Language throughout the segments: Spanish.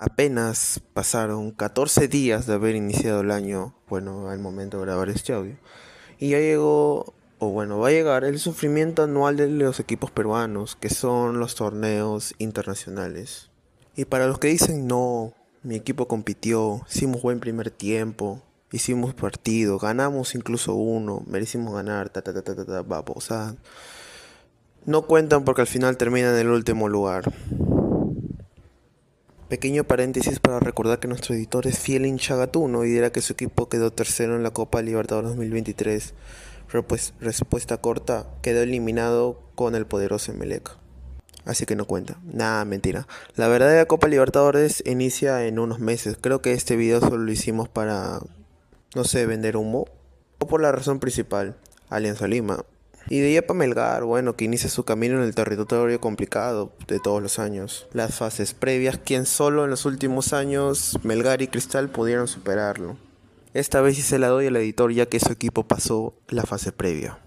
Apenas pasaron 14 días de haber iniciado el año, bueno, al momento de grabar este audio. Y ya llegó, o bueno, va a llegar el sufrimiento anual de los equipos peruanos, que son los torneos internacionales. Y para los que dicen no, mi equipo compitió, hicimos buen primer tiempo, hicimos partido, ganamos incluso uno, merecimos ganar, babosa. No cuentan porque al final terminan en el último lugar. Pequeño paréntesis para recordar que nuestro editor es fiel hincha gatuno y dirá que su equipo quedó tercero en la Copa Libertadores 2023. Respuesta corta, quedó eliminado con el poderoso Emelec. Así que no cuenta. Nada, mentira. La verdadera Copa Libertadores inicia en unos meses. Creo que este video solo lo hicimos para, no sé, vender humo. O por la razón principal, Alianza Lima. Y de ahí para Melgar, bueno, que inicia su camino en el territorio complicado de todos los años. Las fases previas, quien solo en los últimos años Melgar y Cristal pudieron superarlo. Esta vez sí se la doy al editor ya que su equipo pasó la fase previa.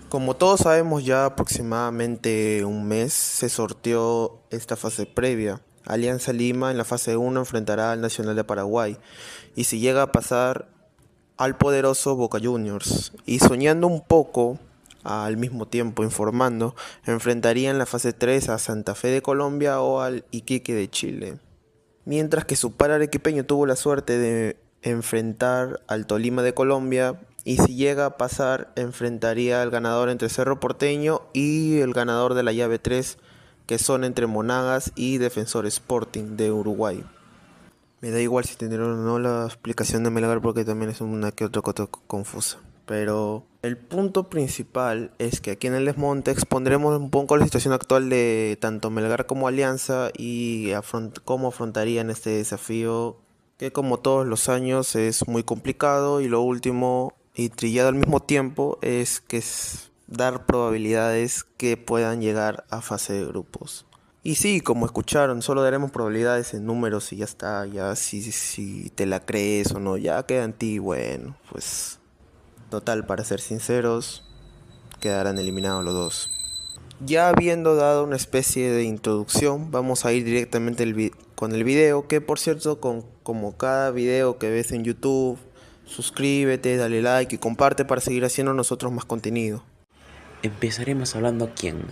Como todos sabemos, ya aproximadamente un mes se sorteó esta fase previa. Alianza Lima en la fase 1 enfrentará al Nacional de Paraguay. Y si llega a pasar al poderoso Boca Juniors. Y soñando un poco, al mismo tiempo informando, enfrentaría en la fase 3 a Santa Fe de Colombia o al Iquique de Chile. Mientras que su par arequipeño tuvo la suerte de enfrentar al Tolima de Colombia y si llega a pasar enfrentaría al ganador entre Cerro Porteño y el ganador de la llave 3 que son entre Monagas y Defensor Sporting de Uruguay. Me da igual si tendrán o no la explicación de Melgar porque también es una que otra cosa confusa. Pero el punto principal es que aquí en el Desmonte expondremos un poco la situación actual de tanto Melgar como Alianza y cómo afrontarían este desafío que como todos los años es muy complicado y lo último y trillado al mismo tiempo es que es dar probabilidades que puedan llegar a fase de grupos. Y sí, como escucharon, solo daremos probabilidades en números y ya está, ya si te la crees o no, ya queda en ti, bueno, pues total, para ser sinceros, quedarán eliminados los dos. Ya habiendo dado una especie de introducción, vamos a ir directamente con el video, que por cierto, como cada video que ves en YouTube, suscríbete, dale like y comparte para seguir haciendo nosotros más contenido. Empezaremos hablando a quién,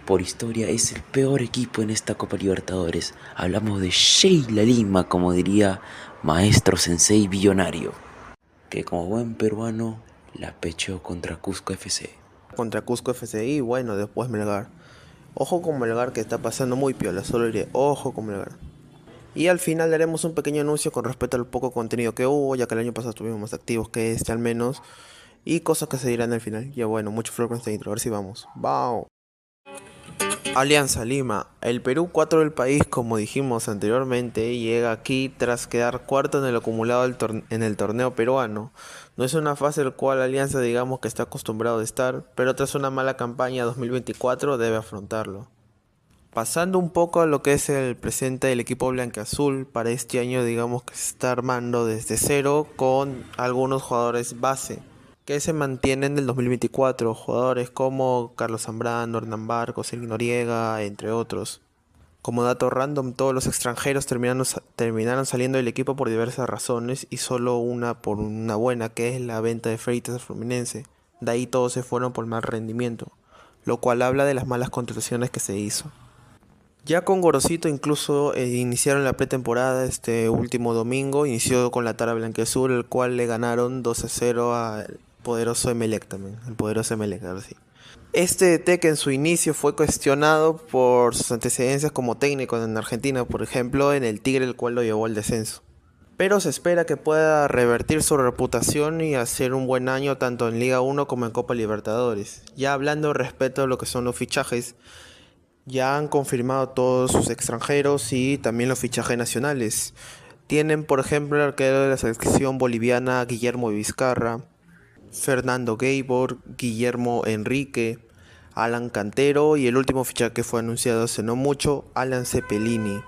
por historia, es el peor equipo en esta Copa Libertadores. Hablamos de Sheila Lima, como diría Maestro Sensei Billonario, que como buen peruano la pecheó contra Cusco FC. Contra Cusco FC y bueno, después Melgar. Ojo con Melgar que está pasando muy piola, solo diré, ojo con Melgar. Y al final daremos un pequeño anuncio con respecto al poco contenido que hubo, ya que el año pasado estuvimos más activos que este al menos. Y cosas que se dirán al final. Ya bueno, mucho flor con esta intro, a ver si vamos. ¡Vamos! Alianza Lima. El Perú 4 del país, como dijimos anteriormente, llega aquí tras quedar cuarto en el acumulado en el torneo peruano. No es una fase el cual Alianza digamos que está acostumbrado a estar, pero tras una mala campaña 2024 debe afrontarlo. Pasando un poco a lo que es el presente del equipo blanquiazul, para este año digamos que se está armando desde cero con algunos jugadores base que se mantienen del 2024, jugadores como Carlos Zambrano, Hernán Barcos, Eric Noriega, entre otros. Como dato random, todos los extranjeros terminaron saliendo del equipo por diversas razones y solo una por una buena, que es la venta de Freitas al Fluminense. De ahí todos se fueron por mal rendimiento, lo cual habla de las malas contrataciones que se hizo. Ya con Gorosito incluso iniciaron la pretemporada este último domingo, inició con la Tara Blanquiazul, el cual le ganaron 2-0 al poderoso Emelec también, el poderoso Emelec, ahora sí. Este DT que en su inicio fue cuestionado por sus antecedentes como técnico en Argentina, por ejemplo, en el Tigre, el cual lo llevó al descenso. Pero se espera que pueda revertir su reputación y hacer un buen año tanto en Liga 1 como en Copa Libertadores. Ya hablando respecto a lo que son los fichajes, ya han confirmado todos sus extranjeros y también los fichajes nacionales. Tienen, por ejemplo, el arquero de la selección boliviana Guillermo Vizcarra, Fernando Gaibor, Guillermo Enrique, Alan Cantero y el último fichaje que fue anunciado hace no mucho, Alan Cepelini.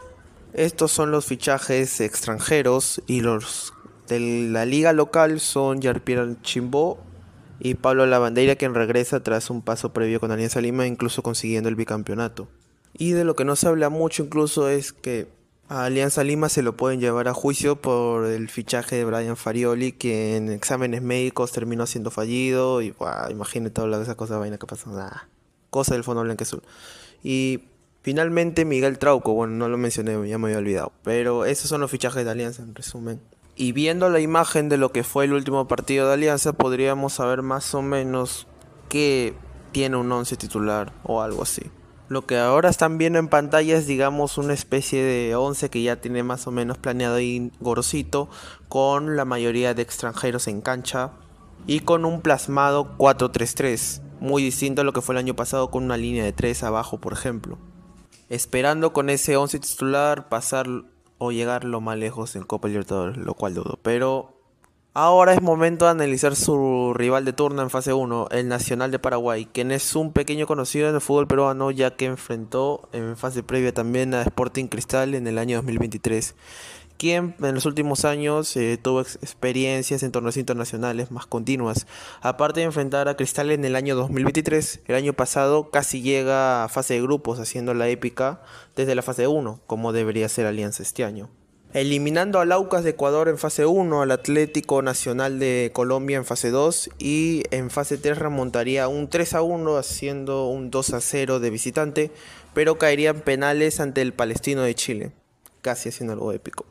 Estos son los fichajes extranjeros y los de la liga local son Jean-Pierre Chimbó y Pablo Lavandeira, quien regresa tras un paso previo con Alianza Lima, incluso consiguiendo el bicampeonato. Y de lo que no se habla mucho incluso es que A Alianza Lima se lo pueden llevar a juicio por el fichaje de Brian Farioli, que en exámenes médicos terminó siendo fallido y buah, imagínate toda esa cosa vaina que pasó. Nah, cosa del Fondo Blanqueazul. Y finalmente Miguel Trauco, bueno, no lo mencioné, ya me había olvidado. Pero esos son los fichajes de Alianza, en resumen. Y viendo la imagen de lo que fue el último partido de Alianza, podríamos saber más o menos que tiene un once titular o algo así. Lo que ahora están viendo en pantalla es, digamos, una especie de 11 que ya tiene más o menos planeado ahí Gorosito, con la mayoría de extranjeros en cancha y con un plasmado 4-3-3, muy distinto a lo que fue el año pasado con una línea de 3 abajo, por ejemplo. Esperando con ese 11 titular pasar o llegar lo más lejos en Copa Libertadores, lo cual dudo, pero ahora es momento de analizar su rival de turno en fase uno, el Nacional de Paraguay, quien es un pequeño conocido en el fútbol peruano ya que enfrentó en fase previa también a Sporting Cristal en el año 2023, quien en los últimos años tuvo experiencias en torneos internacionales más continuas. Aparte de enfrentar a Cristal en el año 2023, el año pasado casi llega a fase de grupos haciendo la épica desde la fase uno, como debería ser Alianza este año. Eliminando al Aucas de Ecuador en fase uno, al Atlético Nacional de Colombia en fase 2 y en fase 3 remontaría un 3-1 haciendo un 2-0 de visitante, pero caería en penales ante el Palestino de Chile, casi haciendo algo épico.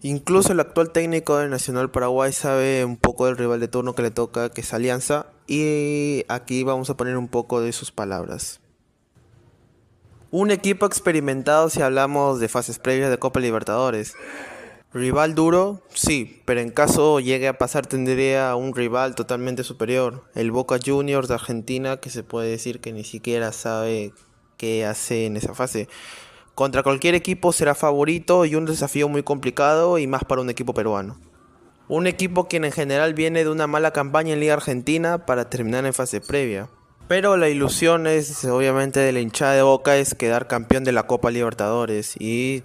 Incluso el actual técnico del Nacional Paraguay sabe un poco del rival de turno que le toca, que es Alianza, y aquí vamos a poner un poco de sus palabras. Un equipo experimentado si hablamos de fases previas de Copa Libertadores. Rival duro, sí, pero en caso llegue a pasar tendría un rival totalmente superior, el Boca Juniors de Argentina, que se puede decir que ni siquiera sabe qué hace en esa fase. Contra cualquier equipo será favorito y un desafío muy complicado y más para un equipo peruano. Un equipo quien en general viene de una mala campaña en Liga Argentina para terminar en fase previa. Pero la ilusión es obviamente de la hinchada de Boca es quedar campeón de la Copa Libertadores y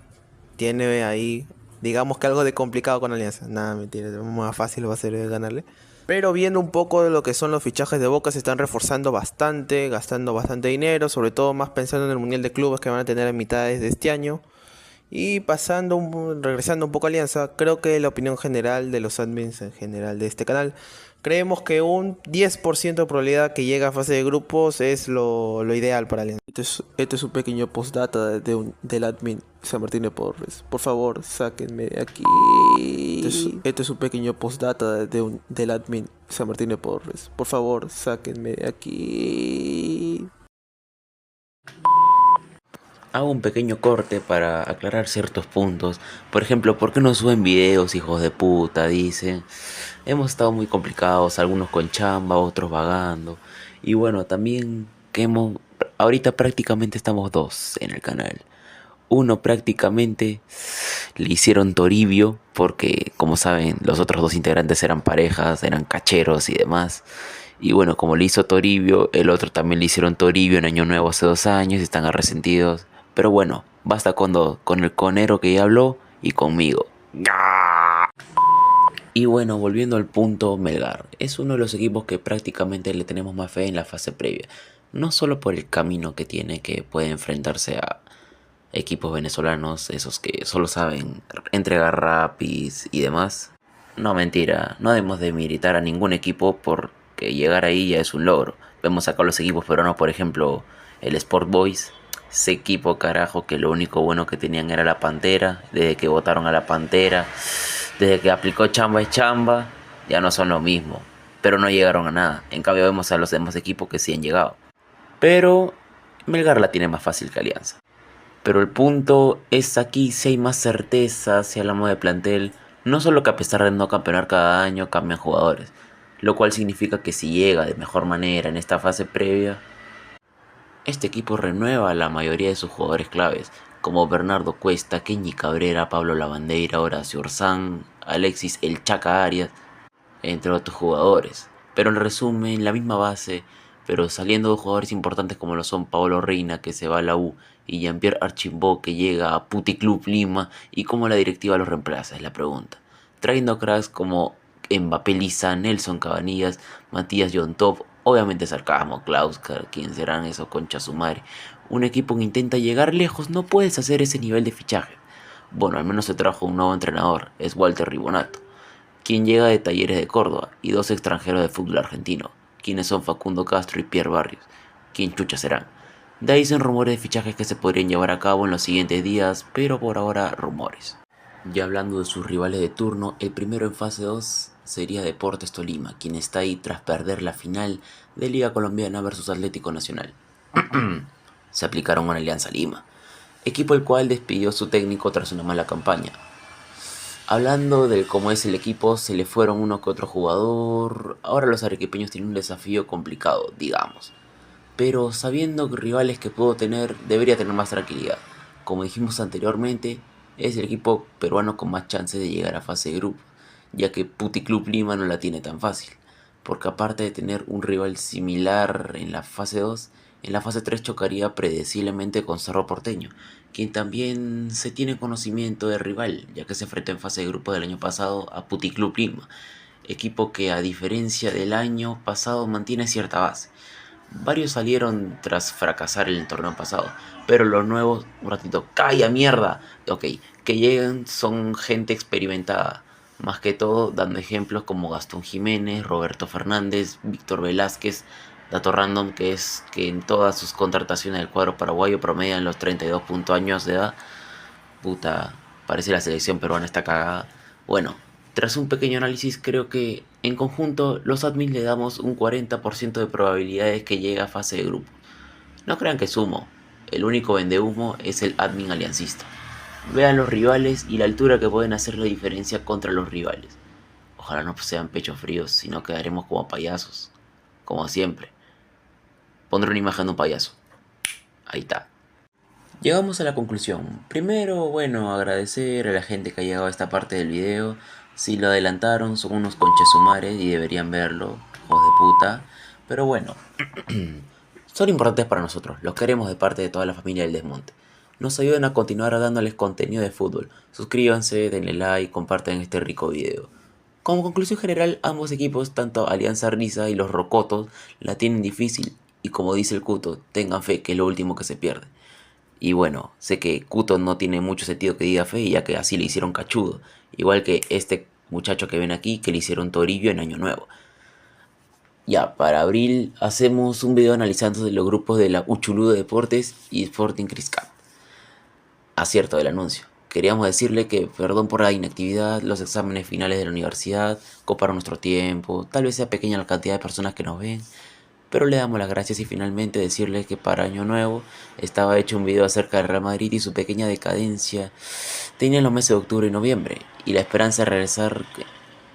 tiene ahí, digamos que algo de complicado con Alianza. Nada, mentira, más fácil va a ser ganarle. Pero viendo un poco de lo que son los fichajes de Boca, se están reforzando bastante, gastando bastante dinero, sobre todo más pensando en el Mundial de Clubes que van a tener a mitades de este año. Y regresando un poco a Alianza, creo que la opinión general de los admins en general de este canal, creemos que un 10% de probabilidad que llegue a fase de grupos es lo ideal para Alianza. Este es un pequeño postdata del admin San Martín de Porres. Por favor, sáquenme de aquí. Este es un pequeño postdata del admin San Martín de Porres. Por favor, sáquenme de aquí. Hago un pequeño corte para aclarar ciertos puntos. Por ejemplo, ¿por qué no suben videos, hijos de puta? Dicen. Hemos estado muy complicados, algunos con chamba, otros vagando. Y bueno, también ahorita prácticamente estamos dos en el canal. Uno prácticamente le hicieron Toribio porque, como saben, los otros dos integrantes eran parejas, eran cacheros y demás. Y bueno, como le hizo Toribio, el otro también le hicieron Toribio en Año Nuevo hace 2 años y están arrepentidos. Pero bueno, basta con el conero que ya habló y conmigo. Y bueno, volviendo al punto, Melgar es uno de los equipos que prácticamente le tenemos más fe en la fase previa. No solo por el camino que tiene, que puede enfrentarse a equipos venezolanos, esos que solo saben entregar rapis y demás. No, mentira, no debemos de militar a ningún equipo porque llegar ahí ya es un logro. Vemos acá los equipos peruanos, por ejemplo, el Sport Boys. Ese equipo carajo que lo único bueno que tenían era la Pantera. Desde que votaron a la Pantera, desde que aplicó chamba es chamba, ya no son lo mismo. Pero no llegaron a nada. En cambio vemos a los demás equipos que sí han llegado. Pero Melgar la tiene más fácil que Alianza. Pero el punto es aquí si hay más certeza, si hablamos de plantel. No solo que a pesar de no campeonar cada año, cambian jugadores. Lo cual significa que si llega de mejor manera en esta fase previa, este equipo renueva a la mayoría de sus jugadores claves, como Bernardo Cuesta, Kenny Cabrera, Pablo Lavandeira, Horacio Orzán, Alexis El Chaca Arias, entre otros jugadores. Pero en resumen, la misma base, pero saliendo de jugadores importantes como lo son Paolo Reina, que se va a la U, y Jean-Pierre Archimbó, que llega a Puti Club Lima, y cómo la directiva los reemplaza, es la pregunta. Trayendo cracks como Mbappé Lisa, Nelson Cabanillas, Matías John Top, obviamente sarcasmo, Klauskar, quién serán esos concha su madre. Un equipo que intenta llegar lejos, no puedes hacer ese nivel de fichaje. Bueno, al menos se trajo un nuevo entrenador, es Walter Ribonato, quien llega de Talleres de Córdoba, y dos extranjeros de fútbol argentino, quienes son Facundo Castro y Pierre Barrios, quien chucha serán. De ahí son rumores de fichajes que se podrían llevar a cabo en los siguientes días, pero por ahora rumores. Ya hablando de sus rivales de turno, el primero en fase 2 sería Deportes Tolima, quien está ahí tras perder la final de Liga Colombiana versus Atlético Nacional. Se aplicaron a Alianza Lima, equipo el cual despidió a su técnico tras una mala campaña. Hablando de cómo es el equipo, se le fueron uno que otro jugador. Ahora los arequipeños tienen un desafío complicado, digamos. Pero sabiendo que rivales que puedo tener, debería tener más tranquilidad. Como dijimos anteriormente, es el equipo peruano con más chances de llegar a fase de grupo, ya que Puti Club Lima no la tiene tan fácil, porque aparte de tener un rival similar en la fase 2, en la fase 3 chocaría predeciblemente con Cerro Porteño, quien también se tiene conocimiento de rival, ya que se enfrentó en fase de grupo del año pasado a Puti Club Lima, equipo que a diferencia del año pasado mantiene cierta base. Varios salieron tras fracasar en el torneo pasado, pero los nuevos, un ratito, ¡calla mierda! Ok, que llegan son gente experimentada, más que todo dando ejemplos como Gastón Jiménez, Roberto Fernández, Víctor Velázquez, dato random que es que en todas sus contrataciones del cuadro paraguayo promedian los 32 años de edad. Puta, parece la selección peruana está cagada. Bueno, tras un pequeño análisis creo que en conjunto los admins le damos un 40% de probabilidades que llegue a fase de grupo. No crean que es humo, el único vendehumo es el admin aliancista. Vean los rivales y la altura que pueden hacer la diferencia contra los rivales. Ojalá no sean pechos fríos, sino quedaremos como payasos, como siempre. Pondré una imagen de un payaso. Ahí está. Llegamos a la conclusión. Primero, bueno, agradecer a la gente que ha llegado a esta parte del video. Si lo adelantaron, son unos conchesumares y deberían verlo, hijos de puta. Pero bueno, son importantes para nosotros, los queremos de parte de toda la familia del Desmonte. Nos ayudan a continuar dándoles contenido de fútbol. Suscríbanse, denle like, compartan este rico video. Como conclusión general, ambos equipos, tanto Alianza Risa y los Rocotos, la tienen difícil. Y como dice el Cuto, tengan fe que es lo último que se pierde. Y bueno, sé que Cuto no tiene mucho sentido que diga fe, ya que así le hicieron cachudo. Igual que este muchacho que ven aquí, que le hicieron Toribio en Año Nuevo. Ya, para abril hacemos un video analizando de los grupos de la Uchuludo Deportes y Sporting Criscat. Acierto del anuncio. Queríamos decirle que perdón por la inactividad, los exámenes finales de la universidad, coparon nuestro tiempo, tal vez sea pequeña la cantidad de personas que nos ven, pero le damos las gracias y finalmente decirles que para Año Nuevo estaba hecho un video acerca del Real Madrid y su pequeña decadencia. Tenía los meses de octubre y noviembre y la esperanza de regresar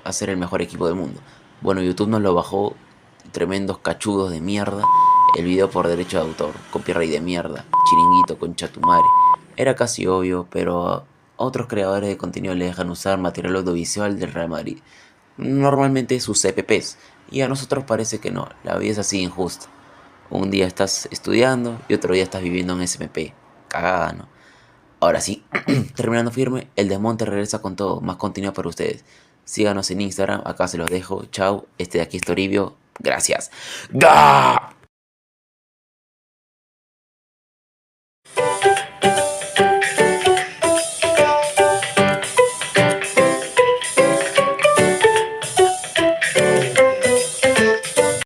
a ser el mejor equipo del mundo. Bueno, YouTube nos lo bajó, tremendos cachudos de mierda, el video por derecho de autor, copyright de mierda, chiringuito concha tu madre. Era casi obvio, pero a otros creadores de contenido le dejan usar material audiovisual del Real Madrid, normalmente sus CPPs, y a nosotros parece que no, la vida es así injusta. Un día estás estudiando y otro día estás viviendo en SMP, cagada, ¿no? Ahora sí, terminando firme, el Desmonte regresa con todo, más contenido para ustedes. Síganos en Instagram, acá se los dejo, chao, este de aquí es Toribio, gracias. ¡Ga!